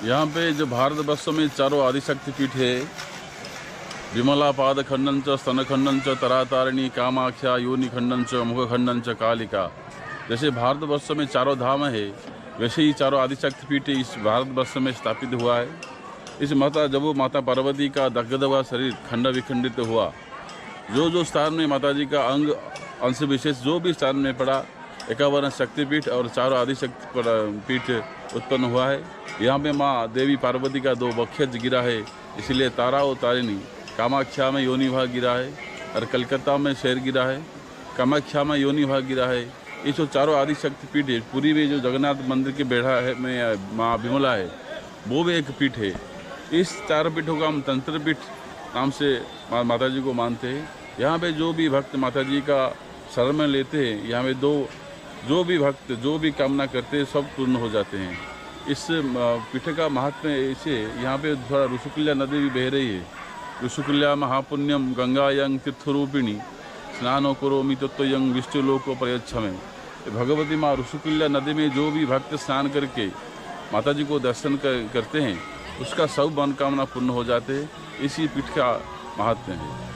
यहाँ पे जो भारतवर्ष में चारों आदिशक्ति पीठ है, विमला पाद खंडन च स्तन खंडन च तरातारिणी कामाख्या योनि खंडन च मुख खंडन च कालिका। जैसे भारतवर्ष में चारों धाम है, वैसे ही चारों आदिशक्ति पीठ इस भारतवर्ष में स्थापित हुआ है। इस जब वो माता पार्वती का दग्ध हुआ शरीर खंड विखंडित हुआ, जो स्थान में माता जी का अंश विशेष जो भी स्थान में पड़ा, 51 शक्तिपीठ और चारों आदिशक्ति पीठ उत्पन्न हुआ है। यहाँ पे माँ देवी पार्वती का 2 वक्षज गिरा है, इसलिए तारा और तारिणी। कामाख्या में योनि भाग गिरा है और कलकत्ता में शेर गिरा है। कामाख्या में योनि भाग गिरा है। ये जो चारों आदिशक्ति पीठ है, पूरी में जो जगन्नाथ मंदिर के बेढ़ा है में माँ विमला है, वो भी एक पीठ है। इस चारों पीठों का हम तंत्र पीठ नाम से माता जी को मानते हैं। यहाँ पे जो भी भक्त माता जी का शरण में लेते हैं, यहाँ पे जो भी भक्त जो भी कामना करते हैं सब पूर्ण हो जाते हैं। इस पीठ का महात्म्य ऐसे, यहाँ पे थोड़ा ऋषिकुल्या नदी भी बह रही है। ऋषिकुल्या महापुण्यम गंगा यंग तीर्थरूपिणी स्नानो करोमि तत्व यंग विष्णुलोको प्रयच्छमे। भगवती माँ ऋषिकुल्या नदी में जो भी भक्त स्नान करके माता जी को दर्शन करते हैं, उसका सब मनोकामना पूर्ण हो जाते हैं। इसी पीठ का महात्म्य है।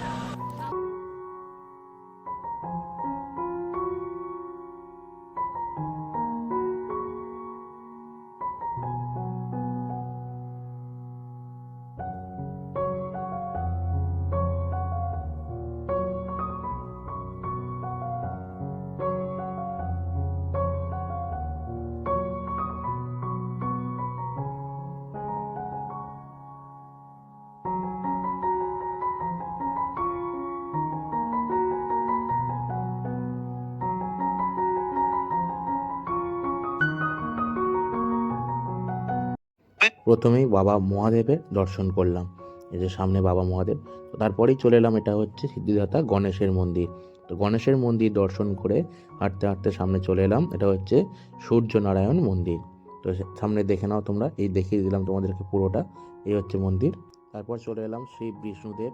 প্রথমেই বাবা মহাদেবের দর্শন করলাম, এই যে সামনে বাবা মহাদেব। তো তারপরেই চলে এলাম, এটা হচ্ছে সিদ্ধিদাতা গণেশের মন্দির। তো গণেশের মন্দির দর্শন করে হাঁটতে হাঁটতে সামনে চলে এলাম, এটা হচ্ছে সূর্যনারায়ণ মন্দির। তো সামনে দেখে নাও তোমরা, এই দেখিয়ে দিলাম তোমাদেরকে পুরোটা। এই হচ্ছে মন্দির। তারপর চলে এলাম শ্রী বিষ্ণুদেব,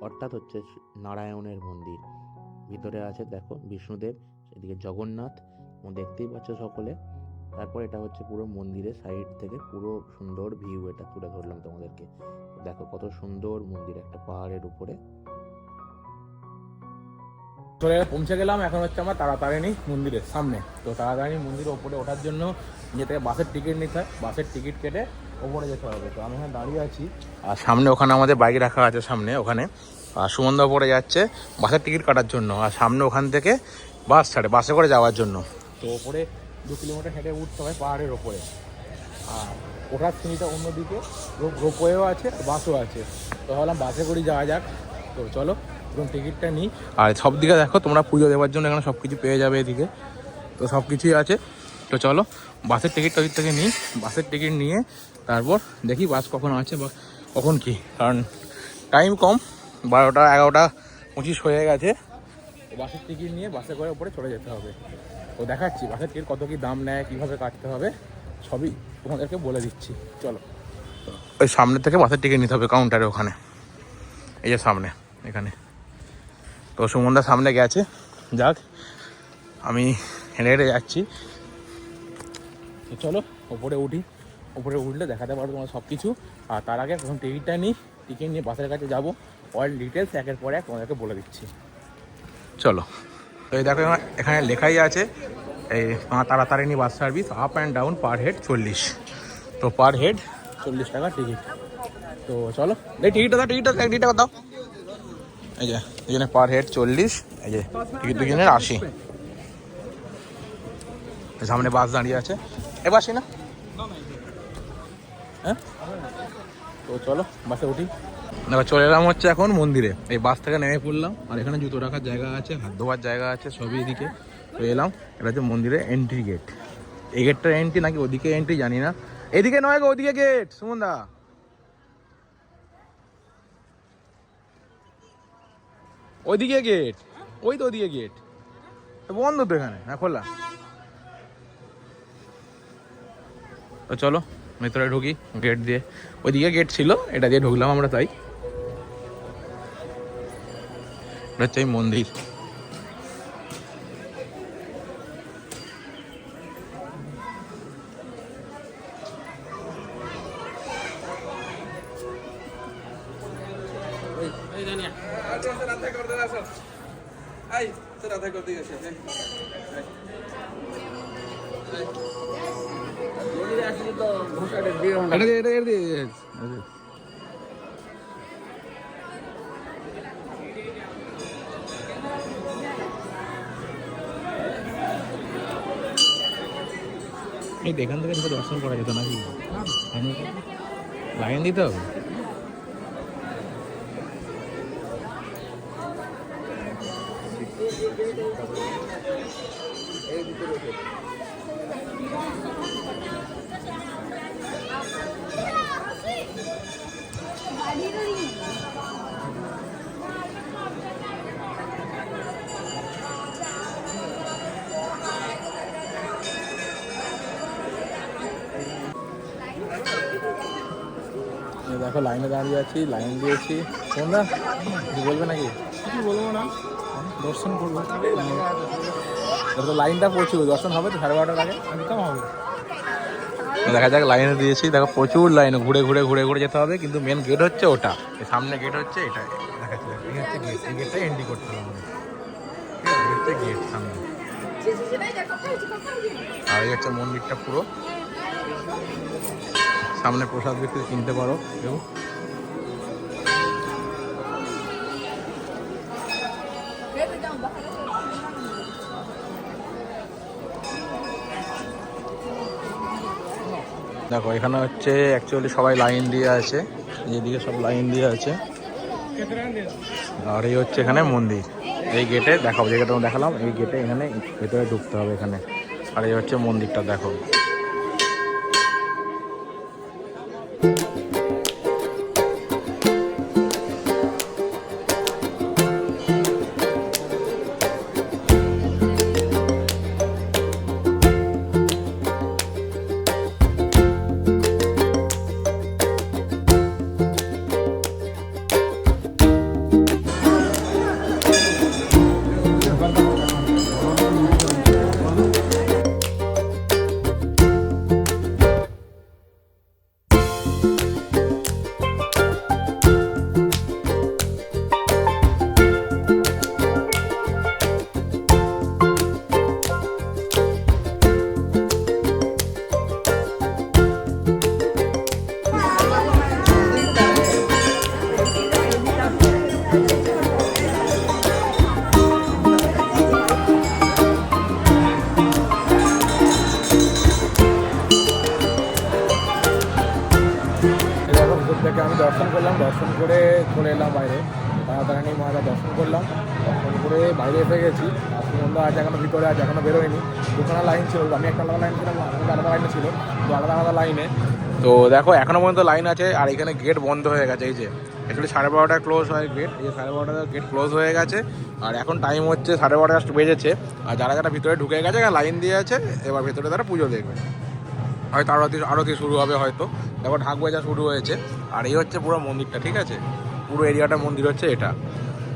অর্থাৎ হচ্ছে নারায়ণের মন্দির। ভিতরে আছে দেখো বিষ্ণুদেব, সেদিকে জগন্নাথ দেখতেই পাচ্ছ সকলে। তারপর এটা হচ্ছে পুরো মন্দিরের সাইড থেকে পুরো সুন্দর ভিউ, এটা তুলে ধরলাম তোমাদেরকে। দেখো কত সুন্দর মন্দির, একটা পাহাড়ের উপরে। চলে পৌঁছে গেলাম, এখন হচ্ছে আমরা তারাতারিণী মন্দিরের সামনে। তো তারাতারিণী মন্দিরের ওপরে ওঠার জন্য নিজে থেকে বাসের টিকিট নিতে হয়, বাসের টিকিট কেটে ওপরে যেতে হবে। তো আমি এখানে দাঁড়িয়ে আছি, আর সামনে ওখানে আমাদের বাইক রাখা আছে সামনে ওখানে। আর সুমনদা ওপরে যাচ্ছে বাসের টিকিট কাটার জন্য, আর সামনে ওখান থেকে বাস ছাড়ে, বাসে করে যাওয়ার জন্য। তো ওপরে 2 কিলোমিটার হেঁটে উঠতে হয় পাহাড়ের ওপরে। আর ওঠার সিঁড়িটা অন্যদিকে রোপওয়েও আছে, বাসও আছে। তো ভাবলাম বাসে করে যাওয়া যাক। তো চলো এবং টিকিটটা নিই। আর সব দিকে দেখো তোমরা পুজো দেওয়ার জন্য এখানে সব কিছু পেয়ে যাবে এদিকে, তো সব কিছুই আছে। তো চলো বাসের টিকিটটা ওই থেকে নিই। বাসের টিকিট নিয়ে তারপর দেখি বাস কখন আছে বা কখন কী, কারণ টাইম কম, 12টা 11:25 হয়ে গেছে। তো বাসের টিকিট নিয়ে বাসে করে ওপরে চলে যেতে হবে। তো দেখাচ্ছি বাসের টিকিট কত কী দাম নেয়, কীভাবে কাটতে হবে সবই তোমাদেরকে বলে দিচ্ছি। চলো, ওই সামনে থেকে বাসের টিকিট নিতে হবে কাউন্টারে ওখানে, এই যে সামনে এখানে। তো সুমনদা সামনে গেছে, যাক আমি হেঁটে হেঁটে যাচ্ছি। তো চলো ওপরে উঠি, ওপরে উঠলে দেখাতে পারবো তোমার সব কিছু। আর তার আগে প্রথম টিকিটটা নিই, টিকিট নিয়ে বাসের কাছে যাবো, অল ডিটেলস একের পর এক তোমাদেরকে বলে দিচ্ছি। চলো, তো এই দেখো এখানে লেখাই আছে এই মা Taratarini bus service up and down per head 40। তো পার হেড 40 টাকা টিকিট। তো চলো এই টিকিটটা দাও। এই যে এখানে পার হেড 40, এই যে টিকিট দুজনের 80। সামনে বাস দাঁড়িয়ে আছে, এ বাসি না হ্যাঁ। তো চলো বাসে উঠি। এবার চলে এলাম হচ্ছে এখন মন্দিরে, এই বাস থেকে নেমে পড়লাম। আর এখানে জুতো রাখার জায়গা আছে, হাত ধোয়ার জায়গা আছে, সবই এদিকে। তো এলাম, এটা হচ্ছে মন্দিরের এন্ট্রি গেট। এই গেটটার এন্ট্রি নাকি ওদিকে এন্ট্রি জানি না, এদিকে নয় গো, ওদিকে গেট। সুমনদা ওইদিকে গেট, ওই তো ওদিকে গেট বন্ধ তো, এখানে না খোলা। তো চলো ভেতরে ঢুকি গেট দিয়ে, ওইদিকে গেট ছিল, এটা দিয়ে ঢুকলাম আমরা। তাই এটা হচ্ছে এই মন্দির। এই এখান থেকে দর্শন করা যেত নাকি? লাইন দিতে হবে। দেখো লাইনে দাঁড়িয়ে আছি, লাইন দিয়েছি। তোমরা কিছু বলবে নাকি? কিছু বলবো না, দর্শন করবো। তো লাইনটা প্রচুর, দর্শন হবে তো 12:30টার আগে? একদম হবে। দেখা যাক, লাইনে দিয়েছি। দেখো প্রচুর লাইন, ঘুরে ঘুরে ঘুরে ঘুরে যেতে হবে, কিন্তু মেন গেট হচ্ছে ওটা, এই সামনে গেট হচ্ছে এটা। দেখাচ্ছে এই হচ্ছে গেট, এই গেটটা এন্ট্রি করতে হবে আমাদের। ঠিক আছে, হচ্ছে গেট সামনে। আর এই হচ্ছে মন্দিরটা পুরো। সামনে প্রসাদ বিক্রি কিনতে পারো কেউ। দেখো এখানে হচ্ছে অ্যাকচুয়ালি সবাই লাইন দিয়ে আছে, যেদিকে সব লাইন দিয়ে আছে। আর এই হচ্ছে এখানে মন্দির, এই গেটে দেখাবো, যে গেটে দেখালাম এই গেটে, এখানে ভেতরে ঢুকতে হবে এখানে। আর এই হচ্ছে মন্দিরটা দেখো। থেকে আমি দর্শন করলাম, দর্শন করে চলে এলাম বাইরে। তাড়াতাড়ি মারা দর্শন করলাম, দর্শন করে বাইরে এসে গেছি। সুমন্দা আছে এখনো ভিতরে, আছে এখনো বেরোয়নি। দুখানা লাইন ছিল, আমি একটা আলাদা লাইন ছিলাম, আলাদা লাইনে ছিল, তো আলাদা আলাদা লাইনে। তো দেখো এখনো পর্যন্ত লাইন আছে। আর এখানে গেট বন্ধ হয়ে গেছে, এই যে অ্যাকচুয়ালি 12:30টায় ক্লোজ হয় গেট, এই যে 12:30টায় গেট ক্লোজ হয়ে গেছে। আর এখন টাইম হচ্ছে 12:30 বেজেছে। আর যারা যারা ভিতরে ঢুকে গেছে, লাইন দিয়ে আছে, এবার ভিতরে তারা পুজো দেখবে। হয়তো আরতি শুরু হবে হয়তো। দেখো ঢাক বাজা শুরু হয়েছে। আর এই হচ্ছে পুরো মন্দিরটা, ঠিক আছে, পুরো এরিয়াটা মন্দির হচ্ছে এটা।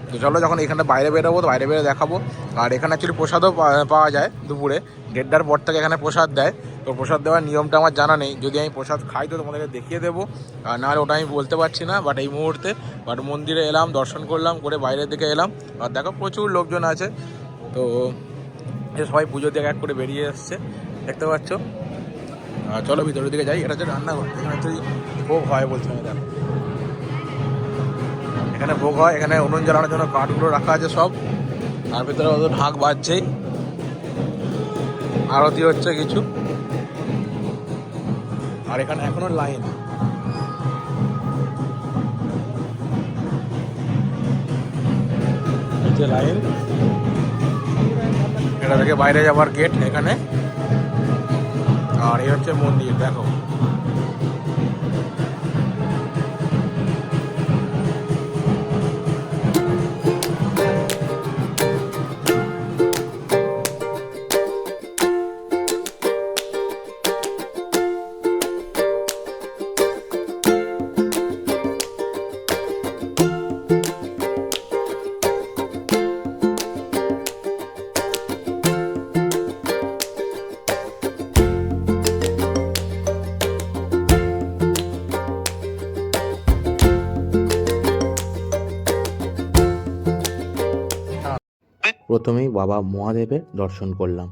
তো চলো যখন এখানে বাইরে বেরোবো, তো বাইরে বেরো দেখাবো। আর এখানে অ্যাকচুয়ালি প্রসাদও পাওয়া যায় দুপুরে, 1:30টার পর থেকে এখানে প্রসাদ দেয়। তো প্রসাদ দেওয়ার নিয়মটা আমার জানা নেই, যদি আমি প্রসাদ খাই তো তোমাদেরকে দেখিয়ে দেবো, আর নাহলে ওটা আমি বলতে পারছি না বাট এই মুহূর্তে। বাট মন্দিরে এলাম, দর্শন করলাম, করে বাইরের দিকে এলাম। আর দেখো প্রচুর লোকজন আছে। তো সবাই পুজো থেকে এক করে বেরিয়ে এসছে, দেখতে পাচ্ছ। চলো ভিতরের দিকে যাই। এটা হচ্ছে রান্নাঘর, এখানে হচ্ছে ভোগ হয় বলছিলাম। দেখো এখানে ভোগ হয়, এখানে উনুন জ্বালানোর জন্য কাঠগুলো রাখা আছে সব। আর ভিতরে অত ঢাক বাজছেই, আরতি হচ্ছে কিছু। আর এখানে এখনো লাইন, লাইন। এটা থেকে বাইরে যাবার গেট এখানে। আর এই হচ্ছে মন্দির, দেখো। প্রথমেই বাবা মহাদেবের দর্শন করলাম,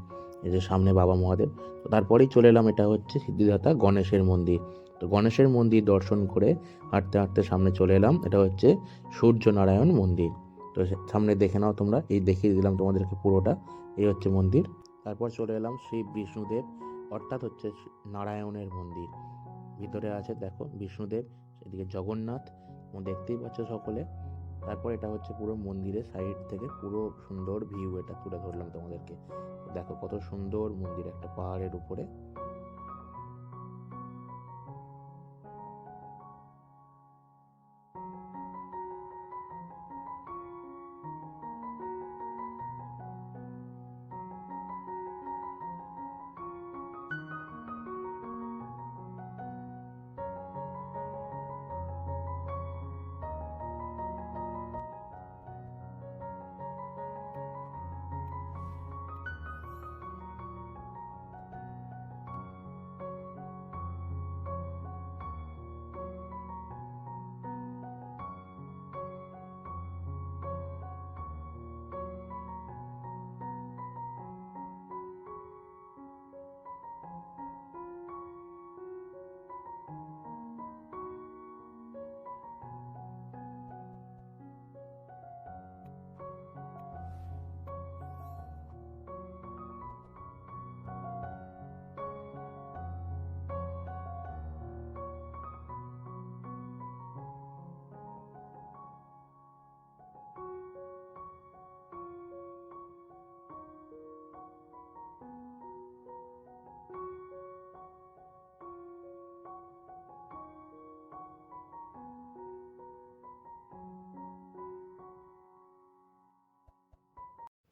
এই যে সামনে বাবা মহাদেব। তো তারপরেই চলে এলাম, এটা হচ্ছে সিদ্ধিদাতা গণেশের মন্দির। তো গণেশের মন্দির দর্শন করে হাঁটতে হাঁটতে সামনে চলে এলাম, এটা হচ্ছে সূর্যনারায়ণ মন্দির। তো সামনে দেখে নাও তোমরা, এই দেখিয়ে দিলাম তোমাদেরকে পুরোটা, এই হচ্ছে মন্দির। তারপর চলে এলাম শ্রী বিষ্ণুদেব অর্থাৎ হচ্ছে নারায়ণের মন্দির। ভিতরে আছে দেখো বিষ্ণুদেব, এদিকে জগন্নাথ দেখতেই পাচ্ছ সকলে। তারপর এটা হচ্ছে পুরো মন্দিরের সাইড থেকে পুরো সুন্দর ভিউ, এটা তুলে ধরলাম তোমাদেরকে। দেখো কত সুন্দর মন্দির, একটা পাহাড়ের উপরে।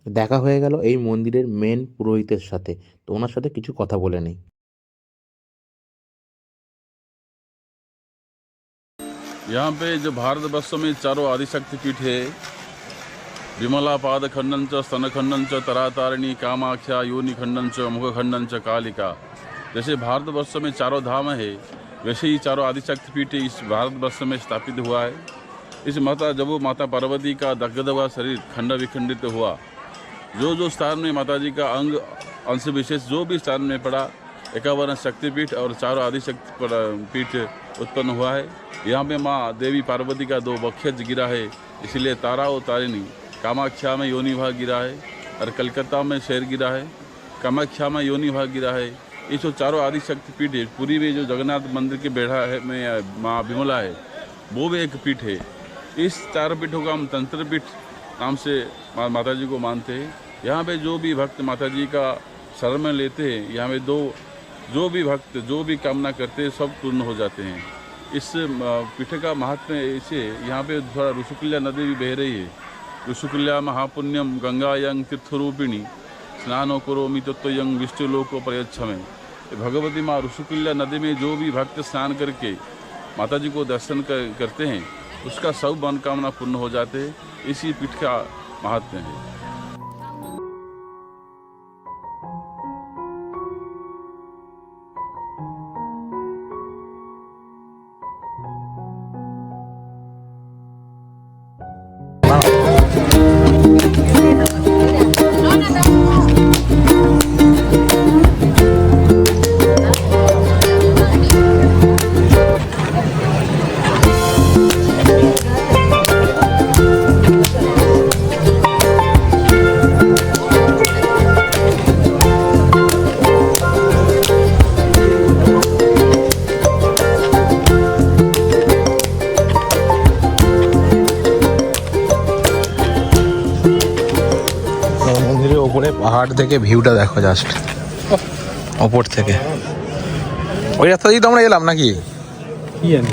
দেখা হয়ে গেল এই মন্দিরের মেন পুরোহিতের সাথে। তো ওনার সাথে কিছু কথা বলে নেই। यहाँ पे जो भारतवर्ष में चारों आदिशक्ति पीठ है, विमला पाद खंडन च स्तन खंडन च तरातारिणी कामाख्या योनि खंडन च मुख खंडन च कालिका। जैसे भारतवर्ष में चारों धाम है, वैसे ही चारों आदिशक्ति पीठ इस भारतवर्ष में स्थापित हुआ है। इस जब माता पार्वती का दग्ध हुआ शरीर खंड विखंडित हुआ, जो स्थान में माता जी का अंश विशेष जो भी स्थान में पड़ा, 51 शक्तिपीठ और चारों आदिशक्ति पीठ उत्पन्न हुआ है। यहाँ पे माँ देवी पार्वती का 2 वक्षज गिरा है, इसलिए तारा और तारिणी। कामाख्या में योनि भाग गिरा है और कलकत्ता में शेर गिरा है। कामाख्या में योनि भाग गिरा है। ये जो चारों आदिशक्ति पीठ है, पुरी में जो जगन्नाथ मंदिर के बेढ़ा है में माँ विमला है, वो भी एक पीठ है। इस 4 पीठों का हम तंत्रपीठ नाम से माता जी को मानते हैं। यहाँ पे जो भी भक्त माता जी का शरण में लेते हैं, यहाँ पे जो भी भक्त जो भी कामना करते हैं सब पूर्ण हो जाते हैं। इस पीठ का महात्म्य ऐसे, यहाँ पे थोड़ा ऋषिकुल्या नदी भी बह रही है। ऋषिकुल्या महापुण्यम गंगायं तीर्थरूपिणी स्नानो करोमि तत्त्वयं विष्णुलोको प्रयच्छमे। भगवती माँ ऋषिकुल्या नदी में जो भी भक्त स्नान करके माता जी को दर्शन करते हैं, उसका सब मनोकामना पूर्ण हो जाते हैं। इसी पीठ का महात्म्य है। পাহাড় থেকে ভিউটা দেখো জাস্ট ওপর থেকে। ওই রাস্তা দিয়ে তো আমরা এলাম নাকি? কি জানি।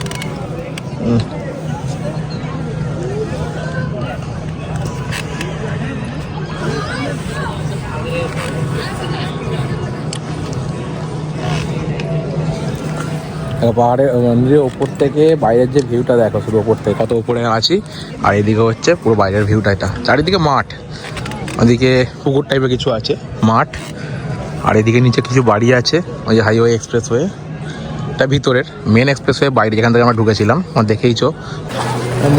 পাহাড়ের মন্দিরের ওপর থেকে বাইরের যে ভিউটা দেখো, শুধু ওপর থেকে কত উপরে আছি। আর এদিকে হচ্ছে পুরো বাইরের ভিউটা, এটা চারিদিকে মাঠ, ওদিকে পুকুর টাইপের কিছু আছে, মাঠ। আর এদিকে নিচে কিছু বাড়ি আছে, ওই যে হাইওয়ে এক্সপ্রেসওয়ে, এটা ভিতরের মেন এক্সপ্রেসওয়ে বাইরে যেখান থেকে আমরা ঢুকেছিলাম, দেখেইছো।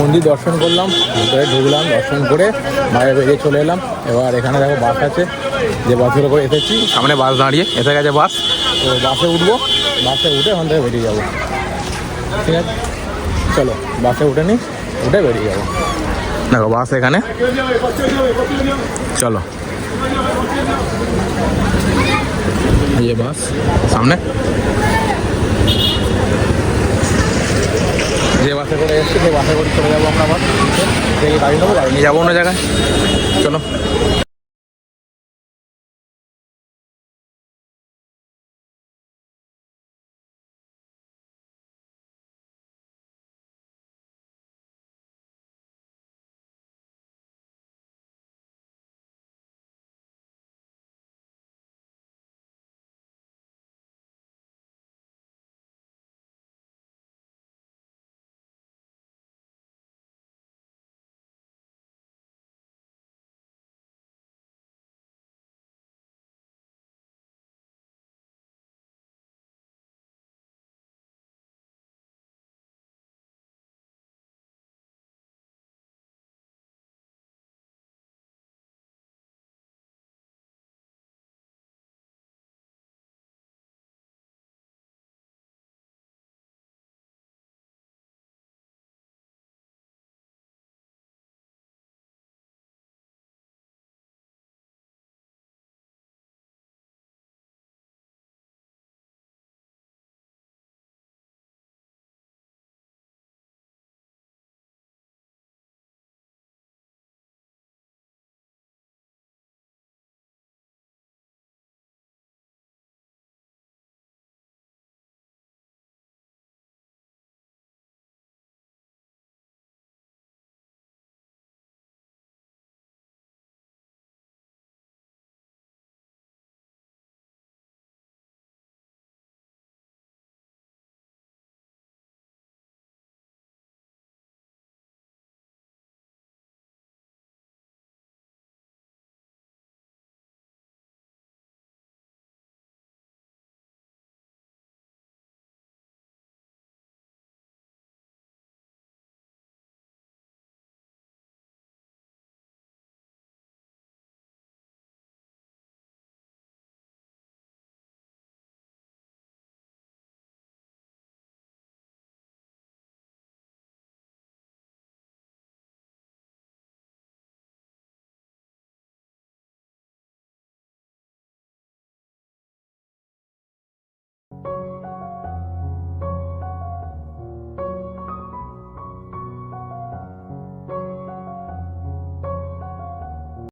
মন্দির দর্শন করলাম, ভিতরে ঢুকলাম, দর্শন করে বাইরে বেরিয়ে চলে এলাম। এবার এখানে দেখো বাস আছে, যে বাসগুলো করে এসেছি, সামনে বাস দাঁড়িয়ে এসে গেছে বাস, তো বাসে উঠবো, বাসে উঠে ওখান থেকে বেরিয়ে যাবো। ঠিক আছে, চলো বাসে উঠে নিই, উঠে বেরিয়ে যাবো। দেখো বাস এখানে, চলো। এই যে বাস সামনে, যে বাসে করে এসছি সেই বাসে করে চলে যাবো আমরা। আবার গাড়ি নেবো, গাড়ি নিয়ে যাবো অন্য জায়গায়, চলো।